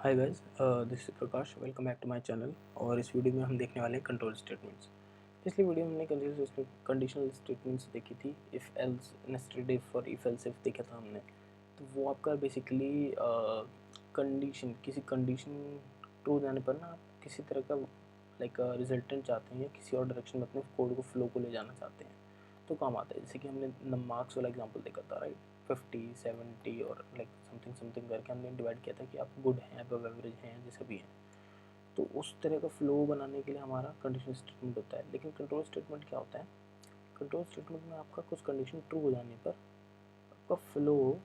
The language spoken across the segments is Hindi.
Hi guys, this is Prakash. Welcome back to my channel. और इस वीडियो में हम देखने वाले हैं कंट्रोल स्टेटमेंट्स। पिछली वीडियो में हमने कंडीशनल स्टेटमेंट्स देखी थी। इफ़ एल्स, नेस्टेड इफ और इफ एल्स इफ देखा था हमने। तो वो आपका बेसिकली कंडीशन, किसी कंडीशन ट्रू जाने पर ना आप किसी तरह का लाइक रिजल्टेंट चाहते हैं या किसी और डायरेक्शन में अपने कोड को फ्लो को ले जाना चाहते हैं तो काम आता है। जैसे कि हमने मार्क्स वाला एग्जांपल देखा था, राइट। 50, 70 और लाइक समथिंग समथिंग करके हमने डिवाइड किया था कि आप गुड हैं, अबव एवरेज हैं, जैसे भी हैं। तो उस तरह का फ्लो बनाने के लिए हमारा कंडीशनल स्टेटमेंट होता है। लेकिन कंट्रोल स्टेटमेंट क्या होता है? कंट्रोल स्टेटमेंट में आपका कुछ कंडीशन ट्रू हो जाने पर आपका फ्लो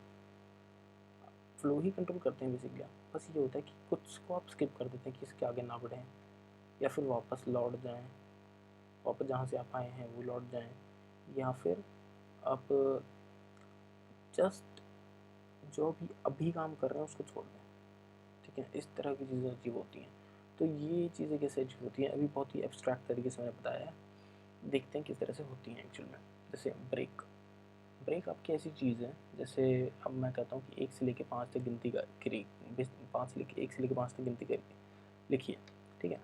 ही कंट्रोल करते हैं बेसिकली आप। बस ये होता है कि कुछ को आप स्किप कर देते हैं कि इसके आगे ना बढ़ें, या फिर वापस लौट जाएं, वापस जहाँ से आप आए हैं वो लौट जाएं, या फिर आप जस्ट जो भी अभी काम कर रहे हैं उसको छोड़ दें। ठीक है, इस तरह की चीज़ें अचीव होती हैं। तो ये चीज़ें कैसे अचीव होती हैं, अभी बहुत ही एब्स्ट्रैक्ट तरीके से मैंने बताया है। देखते हैं किस तरह से होती हैं एक्चुअल में। जैसे ब्रेक। ब्रेक आपकी ऐसी चीज़ है, जैसे अब मैं कहता हूँ कि 1 से लेकर 5 तक गिनती करी, 5 से लेकर 1 से लेकर 5 तक गिनती करी लिखिए। ठीक है,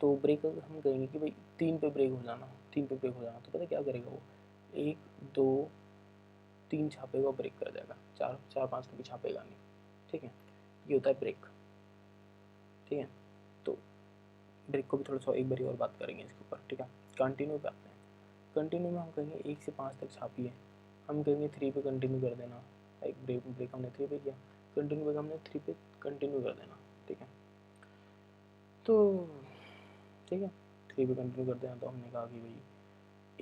तो ब्रेक अगर हम कहेंगे कि भाई 3 पे ब्रेक हो जाना, 3 पे ब्रेक हो जाना, तो पता क्या करेगा वो? 1, 2, 3 छापेगा, ब्रेक कर देगा। 4, 5 कभी छापेगा नहीं। ठीक है, ये होता है ब्रेक। ठीक है, तो ब्रेक को भी थोड़ा सा एक बारी और बात करेंगे इसके ऊपर। ठीक है, कंटिन्यू पे आते हैं। कंटिन्यू में हम कहेंगे 1 से 5 तक छापिए, हम कहेंगे 3 पे कंटिन्यू कर देना। एक ब्रेक हमने 3 पे किया, कंटिन्यू पे हमने 3 पे कंटिन्यू कर देना। ठीक है, तो ठीक है, 3 पे कंटिन्यू कर देना। तो हमने कहा कि भाई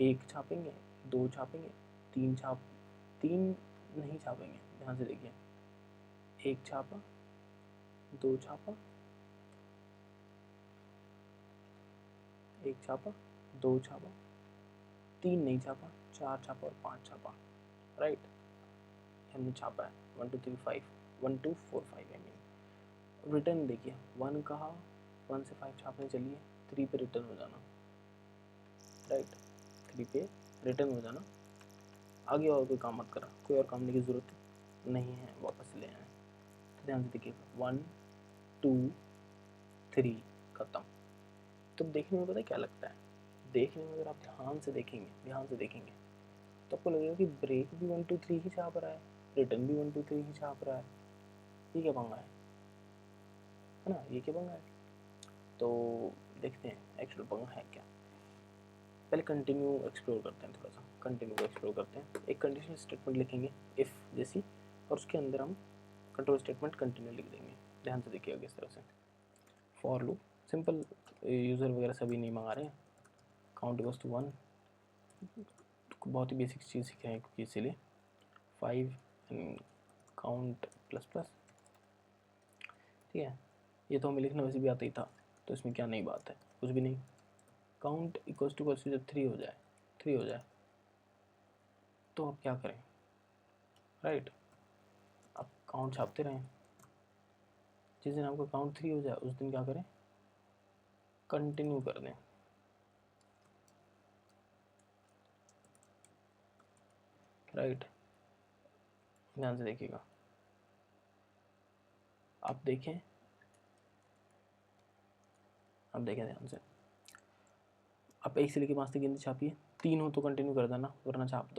1 छापेंगे, 2 छापेंगे, 3 नहीं छापेंगे। ध्यान से देखिए, 1 छापा, 2 छापा, 1 छापा, 2 छापा, 3 नहीं छापा, 4 छापा और 5 छापा। राइट, हमने छापा है 1 2 3 5, 1 2 4 5 आई मीन। रिटर्न देखिए, 1 कहा, 1 से 5 छापने चलिए, 3 पे रिटर्न हो जाना। राइट, 3 पे रिटर्न हो जाना। आगे और कोई काम मत करा, कोई और काम करने की ज़रूरत नहीं है, वापस ले आए। तो ध्यान से देखिएगा, 1 2 3 खत्म। तो देखने में पता है क्या लगता है? देखने में अगर आप ध्यान से देखेंगे तो आपको लगेगा कि ब्रेक भी 1 2 3 ही छाप रहा है, रिटर्न भी 1 2 3 ही छाप रहा है। ये क्या पंगा है ना? ये क्या पंगा है? तो देखते हैं एक्चुअल पंगा है क्या। पहले कंटिन्यू एक्सप्लोर करते हैं, थोड़ा सा कंटिन्यू को एक्सप्लोर करते हैं। एक कंडीशनल स्टेटमेंट लिखेंगे इफ़ जैसी, और उसके अंदर हम कंट्रोल स्टेटमेंट कंटिन्यू लिख देंगे। ध्यान से देखिएगा किस तरह से। फॉर लूप सिंपल, यूज़र वगैरह सभी नहीं मंगा रहे हैं। काउंट इक्वल्स टू 1, बहुत ही बेसिक चीज़ सीख रहे हैं क्योंकि इसीलिए 5 एंड काउंट प्लस प्लस। ठीक है, ये तो हमें लिखना वैसे भी आता ही था, तो इसमें क्या नई बात है? कुछ भी नहीं। काउंट इक्वल्स टू जब 3 हो जाए तो आप क्या करें? राइट, आप काउंट छापते रहें। जिस दिन आपका काउंट 3 हो जाए उस दिन क्या करें? कंटिन्यू कर दें। राइट, ध्यान से देखिएगा, आप देखें ध्यान से। आप 1 से लेकर 5 तक गिनती छापिए, 3 हो तो कंटिन्यू कर देना, वरना छाप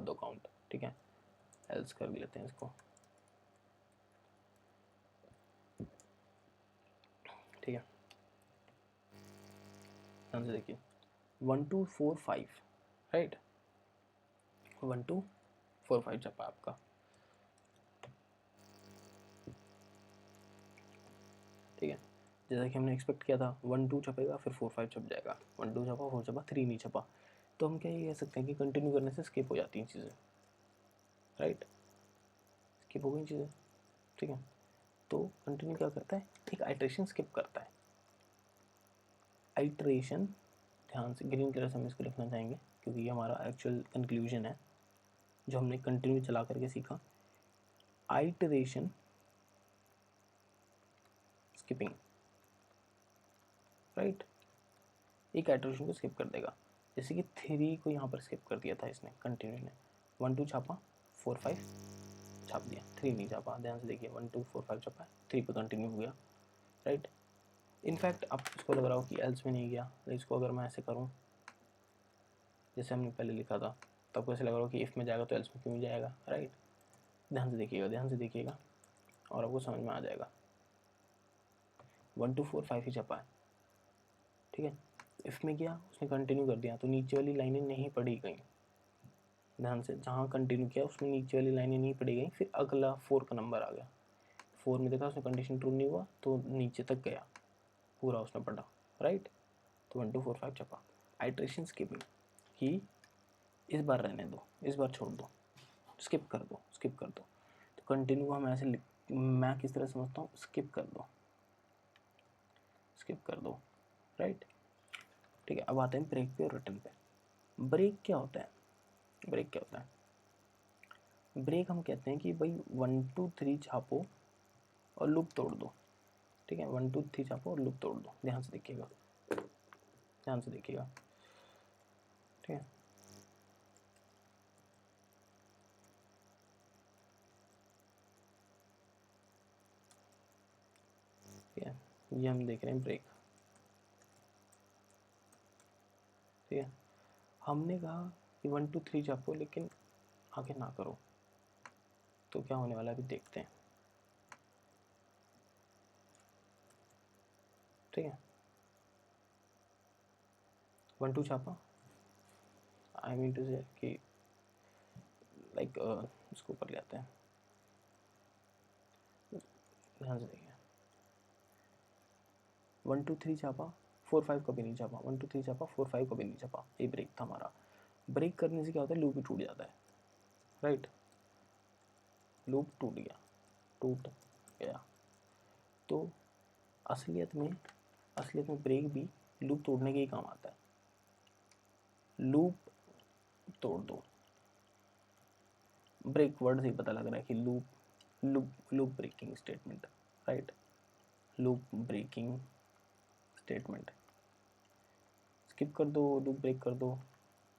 दो काउंट। ठीक है, एल्स कर लेते हैं इसको। ठीक है, ध्यान से देखिए, 1 2 4 5, राइट, 1 2 4 5 छपा आपका। ठीक है, जैसा कि हमने एक्सपेक्ट किया था, 1 2 छपेगा, फिर 4 5 छप जाएगा। 1 2 छपा, 4 छपा, 3 नहीं छपा। तो हम क्या ये कह सकते हैं कि कंटिन्यू करने से स्किप हो जाती हैं चीज़ें। राइट, स्किप हो गई चीज़ें। ठीक है, तो कंटिन्यू क्या करता है? एक आइट्रेशन स्किप करता है। आइट्रेशन, ध्यान से ग्रीन कलर से हम इसको लिखना चाहेंगे क्योंकि ये हमारा एक्चुअल कंक्लूजन है जो हमने कंटिन्यू चला करके सीखा। Iteration skipping. राइट, एक आइट्रेशन को स्किप कर देगा। जैसे कि 3 को यहाँ पर स्किप कर दिया था इसने, कंटिन्यू ने 1 2 छापा, 4 5 छाप दिया, 3 नहीं छापा, ध्यान से देखिए 1 2 4 5 छपा है, 3 पे कंटिन्यू हो गया, राइट। इनफैक्ट अब इसको लग रहा हो कि एल्स में नहीं गया, तो इसको अगर मैं ऐसे करूँ जैसे हमने पहले लिखा था, तो आपको ऐसे लग रहा हो कि इफ़ में जाएगा तो एल्स में क्यों नहीं जाएगा, राइट। ध्यान से देखिएगा और आपको समझ में आ जाएगा। 1 2 4 5 ही छपा है, ठीक है। इफ़ में किया, उसने कंटिन्यू कर दिया, तो नीचे वाली लाइनें नहीं पढ़ी गई। ध्यान से, जहाँ कंटिन्यू किया उसमें नीचे वाली लाइनें नहीं पढ़ी गई। फिर अगला 4 का नंबर आ गया, 4 में देखा उसने कंडीशन ट्रू नहीं हुआ तो नीचे तक गया, पूरा उसने पढ़ा, राइट। तो 1 2 4 5 छपा। आइट्रेशन स्किपिंग कि इस बार रहने दो, इस बार छोड़ दो, स्किप कर दो। तो कंटिन्यू हम ऐसे मैं किस तरह समझता हूँ, स्किप कर दो, राइट। ठीक है, अब आते हैं ब्रेक पे और रिटर्न पे। ब्रेक क्या होता है? ब्रेक हम कहते हैं कि भाई 1 2 3 छापो और लूप तोड़ दो, ठीक है। 1 2 3 छापो और लूप तोड़ दो। ध्यान से देखिएगा, ठीक है। ठीक है, ये हम देख रहे हैं ब्रेक, ठीक है। हमने कहा कि 1 2 3 छापो लेकिन आगे ना करो, तो क्या होने वाला है अभी देखते हैं, ठीक है। 1 2 छापा, आई मीन टू से कि लाइक इसको ऊपर ले आते हैं, ध्यान से देखिए। 1 2 3 छापा, 4 5 कभी नहीं छापा, 1 2 3 छापा, 4 5 कभी नहीं छापा। ये ब्रेक था हमारा। ब्रेक करने से क्या होता है, लूप ही टूट जाता है, राइट। लूप टूट गया। तो असलियत में ब्रेक भी लूप तोड़ने के ही काम आता है। लूप तोड़ दो, ब्रेक वर्ड से ही पता लग रहा है कि loop breaking statement, right. Loop breaking statement, skip कर दो, लूप ब्रेक कर दो,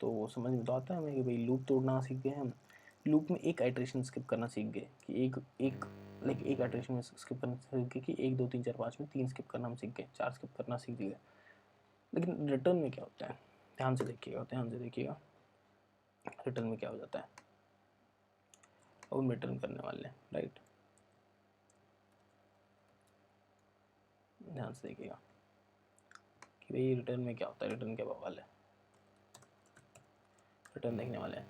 तो समझ में तो आता है हमें कि भाई लूप तोड़ना सीख गए हम। लूप में एक आइट्रेशन स्किप करना सीख गए कि एक आइट्रेशन में स्किप करना सीख गए कि 1 2 3 4 5 में 3 स्किप करना हम सीख गए, 4 स्किप करना सीख गए। लेकिन रिटर्न में क्या होता है, ध्यान से देखिएगा। रिटर्न में क्या हो जाता है, अब हम रिटर्न करने वाले हैं, राइट। ध्यान से देखिएगा कि भाई रिटर्न में क्या होता है, रिटर्न क्या बवाल है, रिटर्न देखने वाले हैं।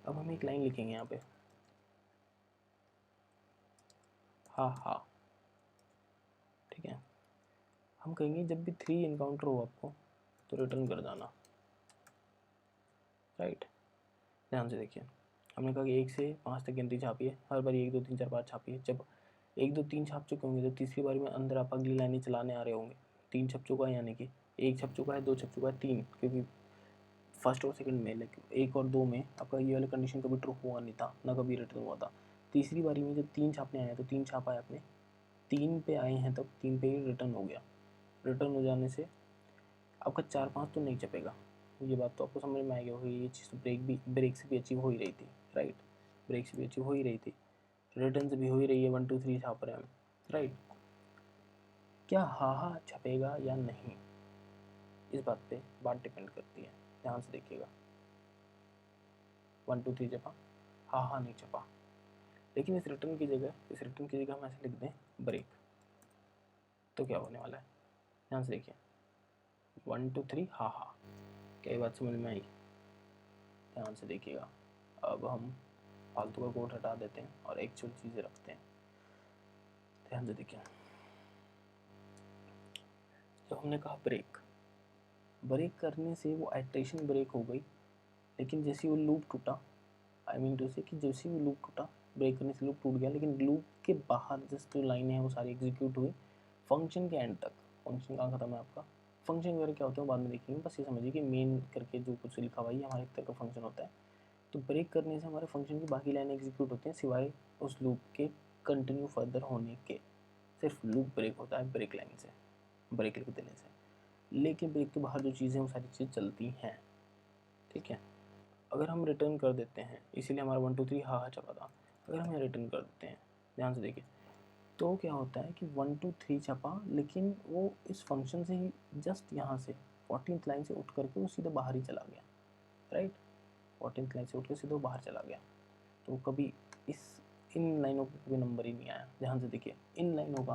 अब हम एक लाइन लिखेंगे यहाँ पे, हा, ठीक है। हम कहेंगे जब भी 3 इनकाउंटर हो आपको तो रिटर्न कर जाना, राइट। ध्यान से देखिए, हमने कहा कि 1 से 5 तक गिनती छापिए, हर बार 1 2 3 4 5 छापिए। जब 1 2 3 छाप चुके होंगे तो तीसरी बारी में अंदर आप अगली लाइनें चलाने आ रहे होंगे। 3 छप चुका है, यानी कि 1 छप चुका है, 2 छप चुका है, 3, क्योंकि फर्स्ट और सेकंड में, लेकिन 1 और 2 में आपका ये वाला कंडीशन कभी ट्रू हुआ नहीं था, ना कभी रिटर्न हुआ था। तीसरी बारी में जब 3 छापने आए तो 3 छापा है आपने, 3 पे आए हैं तब 3 पे ही रिटर्न हो गया। रिटर्न हो जाने से आपका 4 5 तो नहीं छपेगा। ये बात तो आपको समझ में आएगी होगी। ये चीज़ तो ब्रेक से भी अचीव हो ही रही थी, राइट। ब्रेक से भी अचीव हो ही रही थी, रिटर्न से भी हो ही रही है। 1 2 3 छाप रहे हैं हम, राइट। क्या हा छपेगा या नहीं, इस बात पे बात डिपेंड करती है। ध्यान से देखिएगा, 1 2 3 छपा, हा नहीं छपा, लेकिन इस रिटर्न की जगह हम ऐसे लिख दें ब्रेक, तो क्या होने वाला है, ध्यान से देखिए। 1 2 3 हा, क्या ये बात समझ में आई? ध्यान से देखिएगा। अब हम फालतू का कोड हटा देते हैं और एक्चुअल चीज़ें रखते हैं। ध्यान से देखिए, जब हमने कहा ब्रेक करने से वो आइट्रेशन ब्रेक हो गई, लेकिन जैसे वो लूप टूटा, आई मीन टू से कि जैसे वो लूप टूटा, ब्रेक करने से लूप टूट गया, लेकिन लूप के बाहर जस्ट जो लाइनें हैं वो सारी एग्जीक्यूट हुई फंक्शन के एंड तक। फंक्शन कहाँ खत्म है आपका, फंक्शन वगैरह क्या होता है बाद में देखेंगे, बस ये समझिए कि मेन करके जो कुछ लिखा हुआ है हमारे एक तरह का फंक्शन होता है। तो ब्रेक करने से हमारे फंक्शन की बाकी लाइनें एग्जीक्यूट होती हैं सिवाय उस लूप के कंटिन्यू फर्दर होने के। सिर्फ लूप ब्रेक होता है ब्रेक लाइन से, ब्रेक लिख देने से, लेकिन ब्रेक के बाहर जो चीज़ें वो सारी चीज़ें चलती हैं, ठीक है। अगर हम रिटर्न कर देते हैं, इसीलिए हमारा 1 2 3 हा छपा था, अगर हम यहाँ रिटर्न कर देते हैं ध्यान से देखिए। तो क्या होता है कि 1 2 3 छपा, लेकिन वो इस फंक्शन से ही जस्ट यहाँ से 14th लाइन से उठ करके वो सीधा बाहर ही चला गया, राइट। 14th लाइन से उठ के सीधा बाहर चला गया। तो कभी इन लाइनों को कोई नंबर ही नहीं आया। ध्यान से देखिए, इन लाइनों का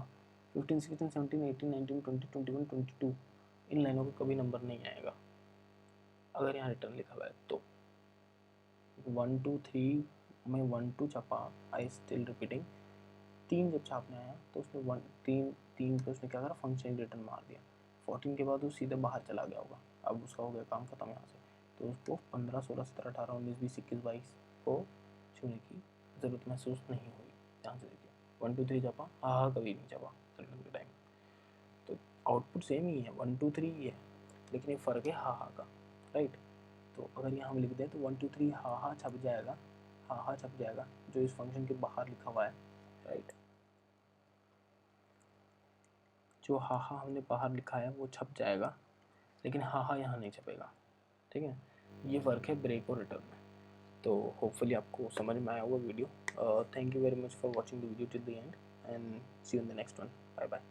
15 16 17 18 19 20 21 22 इन लाइनों का कभी नंबर नहीं आएगा अगर यहाँ रिटर्न लिखा हुआ है तो। 1 2 3 में 1 2 छपा, आई स्टिल रिपीटिंग। 3 जब छापने आया तो उसने 3 पे उसने क्या करा, फंक्शन रिटर्न मार दिया। 14 के बाद वो सीधे बाहर चला गया होगा, अब उसका हो गया काम खत्म यहाँ से। तो उसको 15 16 17 18 19 20 21 22 को छूने की ज़रूरत महसूस नहीं हुई। ध्यान से देखिए, 1 2 3 छपा, हाँ कभी नहीं छपा रिटर्न के टाइम। तो आउटपुट सेम ही है, 1 2 3 ही है, लेकिन ये फ़र्क है हाँ का, राइट। तो अगर यहाँ हम लिख दें तो 1 2 3 हाँ छप जाएगा, हाँ छप जाएगा जो इस फंक्शन के बाहर लिखा हुआ है, राइट। जो हाँ हमने बाहर लिखा है वो छप जाएगा, लेकिन हाँ यहाँ नहीं छपेगा, ठीक है। ये फ़र्क है ब्रेक और रिटर्न में। तो होपफुली आपको समझ में आया होगा video. Thank you very much for watching the video till the end and see you in the next one. Bye bye.